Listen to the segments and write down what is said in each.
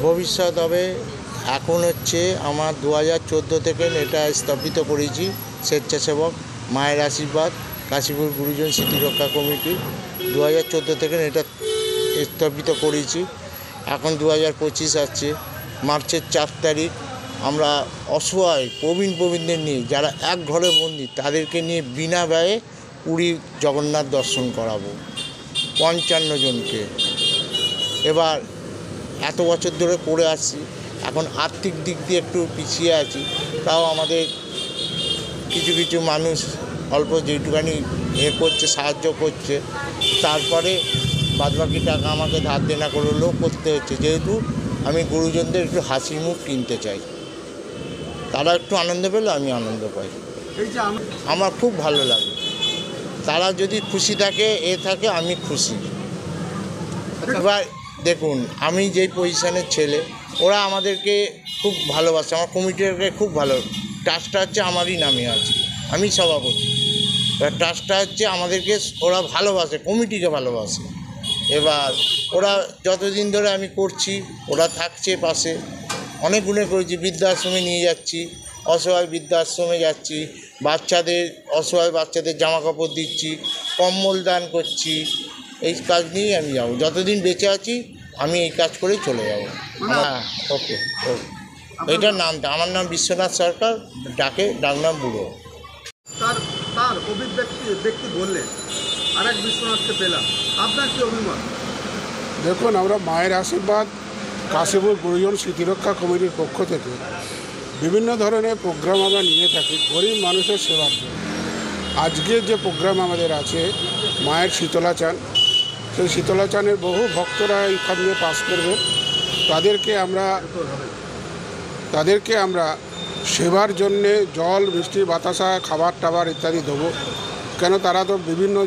ভবিষ্যৎ হবে এখন হচ্ছে আমার 2014 থেকে এটা স্থাপিত করেছি স্বেচ্ছাসেবক মায়ের আশীর্বাদ কাশীপুর গুরুজন স্মৃতি রক্ষা কমিটি 2014 থেকে এটা স্থাপিত করেছি। এখন 2025 আসছে, মার্চের 4 তারিখ আমরা অসহায় প্রবীণদের নিয়ে যারা এক ঘরে বন্দী তাদেরকে নিয়ে বিনা ব্যয়ে পুরী জগন্নাথ দর্শন করাবো 55 জনকে। এবার এত বছর ধরে করে আসছি, এখন আর্থিক দিক দিয়ে একটু পিছিয়ে আছি, তাও আমাদের কিছু মানুষ অল্প যেটুকানি করছে সাহায্য করছে, তারপরে বাদবাকি টাকা আমাকে ধার দেনা করলেও করতে হচ্ছে, যেহেতু আমি গুরুজনদের একটু হাসি মুখ কিনতে চাই। তারা একটু আনন্দ পেলে আমি আনন্দ পাই, আমার খুব ভালো লাগে। তারা যদি খুশি থাকে থাকে আমি খুশি। এবার দেখুন, আমি যেই পজিশনের ছেলে, ওরা আমাদেরকে খুব ভালোবাসে, আমার কমিটিকে খুব ভালো। ট্রাস্টটা হচ্ছে আমারই নামে আছে, আমি সভাপতি। এবার ট্রাস্টটা হচ্ছে আমাদেরকে ওরা ভালোবাসে, কমিটিকে ভালোবাসে। এবার ওরা যতদিন ধরে আমি করছি ওরা থাকছে পাশে। অনেক গুণে করেছি, বৃদ্ধাশ্রমে নিয়ে যাচ্ছি, অসহায় বৃদ্ধাশ্রমে যাচ্ছি, অসহায় বাচ্চাদের জামা কাপড় দিচ্ছি, কম্বল দান করছি। এই কাজ নিয়েই আমি যাবো, যতদিন বেঁচে আছি আমি এই কাজ করেই চলে যাবো। হ্যাঁ, ওকে। এটার নামটা আমার নাম বিশ্বনাথ সরকার, ডাকনাম বুড়ো। তার ব্যক্তি বললেন আরেক বিশ্বনাথকে পেলাম, আপনার কি অভিমত? দেখুন, আমরা মায়ের আশীর্বাদ কাশীপুর গুরুজন স্মৃতিরক্ষা কমিটির পক্ষ থেকে বিভিন্ন ধরনের প্রোগ্রাম আমরা নিয়ে থাকি গরিব মানুষের সেবার জন্য। আজকের যে প্রোগ্রাম আমাদের আছে মায়ের শীতলা চান, সেই শীতলা চানের বহু ভক্তরা এইখান দিয়ে পাস করবে। তাদেরকে আমরা সেবার জন্যে জল, মিষ্টি, বাতাসা, খাবার টাবার ইত্যাদি দেবো। কেন, তারা তো বিভিন্ন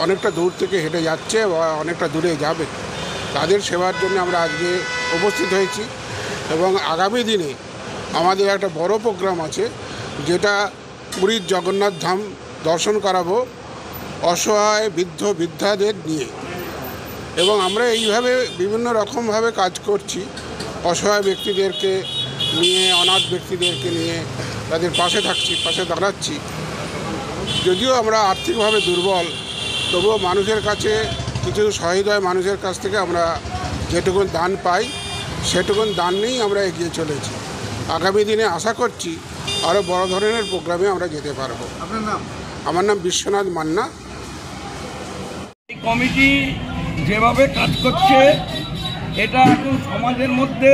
অনেকটা দূর থেকে হেঁটে যাচ্ছে বা অনেকটা দূরে যাবে, তাদের সেবার জন্য আমরা আজকে উপস্থিত হয়েছি। এবং আগামী দিনে আমাদের একটা বড় প্রোগ্রাম আছে, যেটা পুরীর জগন্নাথ ধাম দর্শন করাবো অসহায় বৃদ্ধ বৃদ্ধাদের নিয়ে। এবং আমরা এইভাবে বিভিন্ন রকমভাবে কাজ করছি, অসহায় ব্যক্তিদেরকে নিয়ে, অনাথ ব্যক্তিদেরকে নিয়ে তাদের পাশে থাকছি, পাশে দাঁড়াচ্ছি। যদিও আমরা আর্থিকভাবে দুর্বল, তবুও মানুষের কাছে কিছু সহৃদয় মানুষের কাছ থেকে আমরা যেটুকুন দান পাই সেটুকুন দান নিয়েই আমরা এগিয়ে চলেছি। আগামী দিনে আশা করছি আরও বড় ধরনের প্রোগ্রামে আমরা যেতে পারবো। আপনার নাম? আমার নাম বিশ্বনাথ মান্না। এই কমিটি যেভাবে কাজ করছে এটা এখন সমাজের মধ্যে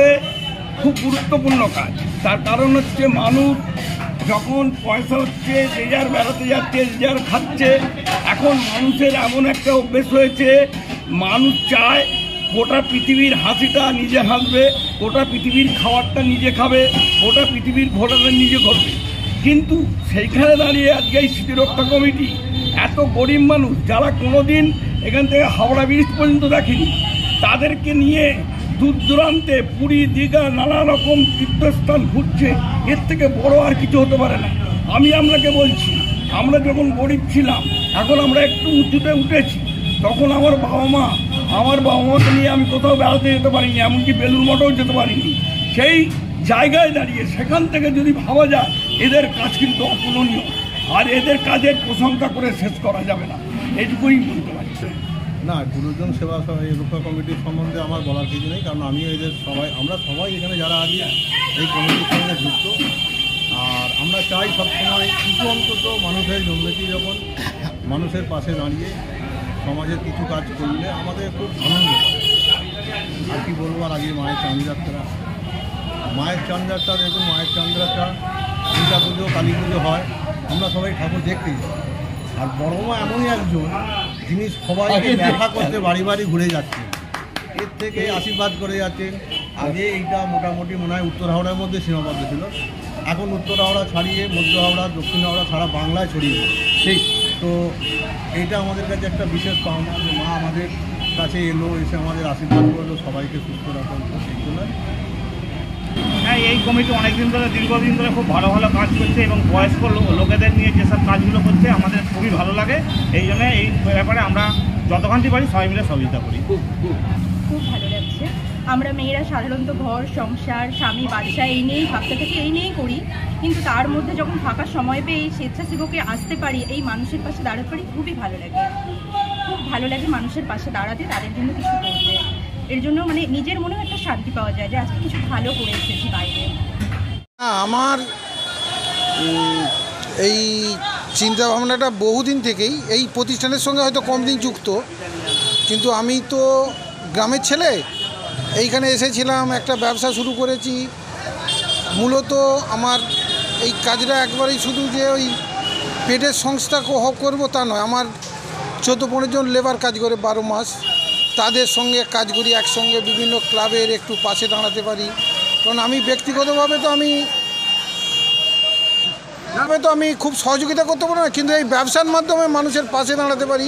খুব গুরুত্বপূর্ণ কাজ। তার কারণ হচ্ছে মানুষ যখন পয়সা হচ্ছে, যে যার বেড়াতে যাচ্ছে, যে যার খাচ্ছে। এখন মানুষের এমন একটা অভ্যেস হয়েছে, মানুষ চায় গোটা পৃথিবীর হাসিটা নিজে হাসবে, গোটা পৃথিবীর খাবারটা নিজে খাবে, গোটা পৃথিবীর ঘোরাটা নিজে ঘটবে। কিন্তু সেইখানে দাঁড়িয়ে আজকে এই স্মৃতিরক্ষা কমিটি এত গরিব মানুষ যারা কোনোদিন এখান থেকে হাওড়া ব্রিজ পর্যন্ত দেখেনি, তাদেরকে নিয়ে দূর দূরান্তে পুরী, দীঘা, নানা রকম তীর্থস্থান ঘুরছে। এর থেকে বড় আর কিছু হতে পারে না। আমি আপনাকে বলছি, আমরা যখন গরিব ছিলাম, এখন আমরা একটু উঁচুতে উঠেছি, তখন আমার বাবা মাকে নিয়ে আমি কোথাও বেড়াতে যেতে পারিনি, এমনকি বেলুর মঠেও যেতে পারিনি। সেই জায়গায় দাঁড়িয়ে সেখান থেকে যদি ভাবা যায়, এদের কাজ কিন্তু অতুলনীয়। আর এদের কাজের প্রশংসা করে শেষ করা যাবে না, এইটুকুই বলতে পারছি। না, গুরুজন সেবা রক্ষা কমিটির সম্বন্ধে আমার বলার কিছু নেই, কারণ আমি আমরা সবাই এখানে যারা আছি এই কমিটির সঙ্গে যুক্ত। আর আমরা চাই সবসময় কিছু অন্তত মানুষের জন্মেছি যখন মানুষের পাশে দাঁড়িয়ে সমাজের কিছু কাজ করলে আমাদের খুব আনন্দ হয়। আর কি বলবো, আর আগে মায়ের চাঁদযাত্রা দেখুন, মায়ের চাঁদযাত্রা, দুর্গা পুজো, কালী পুজো হয়, আমরা সবাই ঠাকুর দেখতেই যাই। আর বড় মা এমনই একজন যিনি সবাইকে দেখা করতে বাড়ি বাড়ি ঘুরে যাচ্ছে, এর থেকে আশীর্বাদ করে যাচ্ছেন। আগে এইটা মোটামুটি মনে হয় উত্তর হাওড়ার মধ্যে সীমাবদ্ধ ছিল, এখন উত্তর হাওড়া ছাড়িয়ে মধ্য হাওড়া, দক্ষিণ হাওড়া সারা বাংলায় ছড়িয়ে ঠিক। তো এইটা আমাদের কাছে একটা বিশেষ পাওনা যে মা আমাদের কাছে এলো, এসে আমাদের আশীর্বাদ করলো, সবাইকে সুস্থ রাখলো। সেই জন্য হ্যাঁ, এই কমিটি অনেকদিন ধরে, দীর্ঘদিন ধরে খুব ভালো ভালো কাজ করছে এবং বয়স্ক লোকেদের নিয়ে যেসব কাজগুলো করছে আমাদের খুবই ভালো লাগে। এই জন্য এই ব্যাপারে আমরা যতখানি পারি সবাই মিলে সহযোগিতা করি। খুব ভালো লাগছে। আমরা মেয়েরা সাধারণত ঘর সংসার, স্বামী, বাচ্চা এই নিয়েই ভাবতে থাকি, এই নিয়েই করি। কিন্তু তার মধ্যে যখন ফাঁকা সময় পেয়ে এই স্বেচ্ছাসেবকে আসতে পারি, এই মানুষের পাশে দাঁড়াতে পারি, খুবই ভালো লাগে। খুব ভালো লাগে মানুষের পাশে দাঁড়াতে, তাদের জন্য কিছু করতে। এর জন্য মানে নিজের মনেও একটা শান্তি পাওয়া যায় যে আজকে কিছু ভালো করে এসেছি বাইরে। আমার এই চিন্তাভাবনাটা বহুদিন থেকেই, এই প্রতিষ্ঠানের সঙ্গে হয়তো কম দিন যুক্ত, কিন্তু আমি তো গ্রামের ছেলে, এইখানে এসেছিলাম, একটা ব্যবসা শুরু করেছি। মূলত আমার এই কাজটা একবারেই শুধু যে ওই পেটের সংস্থা করব তা নয়। আমার 14-15 জন লেবার কাজ করে 12 মাস, তাদের সঙ্গে কাজ করি একসঙ্গে, বিভিন্ন ক্লাবের একটু পাশে দাঁড়াতে পারি। কারণ আমি ব্যক্তিগতভাবে তো আমি খুব সহযোগিতা করতে পারি না, কিন্তু এই ব্যবসার মাধ্যমে মানুষের পাশে দাঁড়াতে পারি।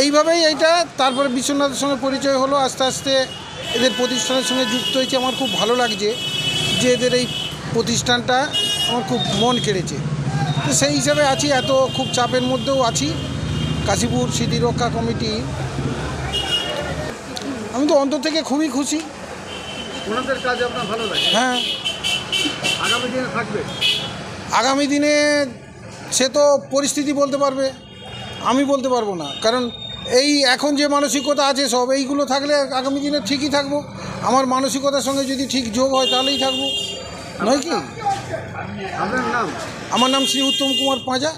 এইভাবেই এইটা, তারপরে বিশ্বনাথের সঙ্গে পরিচয় হলো, আস্তে আস্তে এদের প্রতিষ্ঠানের সঙ্গে যুক্ত হয়েছে। আমার খুব ভালো লাগছে যে এদের এই প্রতিষ্ঠানটা আমার খুব মন কেড়েছে। তো সেই হিসাবে আছি, এত খুব চাপের মধ্যেও আছি। কাশীপুর স্মৃতিরক্ষা কমিটি, আমি তো অন্তর থেকে খুবই খুশি। ওনাদের কাজ আপনার ভালো লাগে? হ্যাঁ। আগামী দিনে থাকবে? আগামী দিনে সে তো পরিস্থিতি বলতে পারবে, আমি বলতে পারবো না। কারণ এই এখন যে মানসিকতা আছে সব এইগুলো থাকলে আগামী দিনে ঠিকই থাকবো। আমার মানসিকতার সঙ্গে যদি ঠিক যোগ হয় তাহলেই থাকবো, নয় কি? আপনার নাম? আমার নাম শ্রী উত্তম কুমার পাঁজা।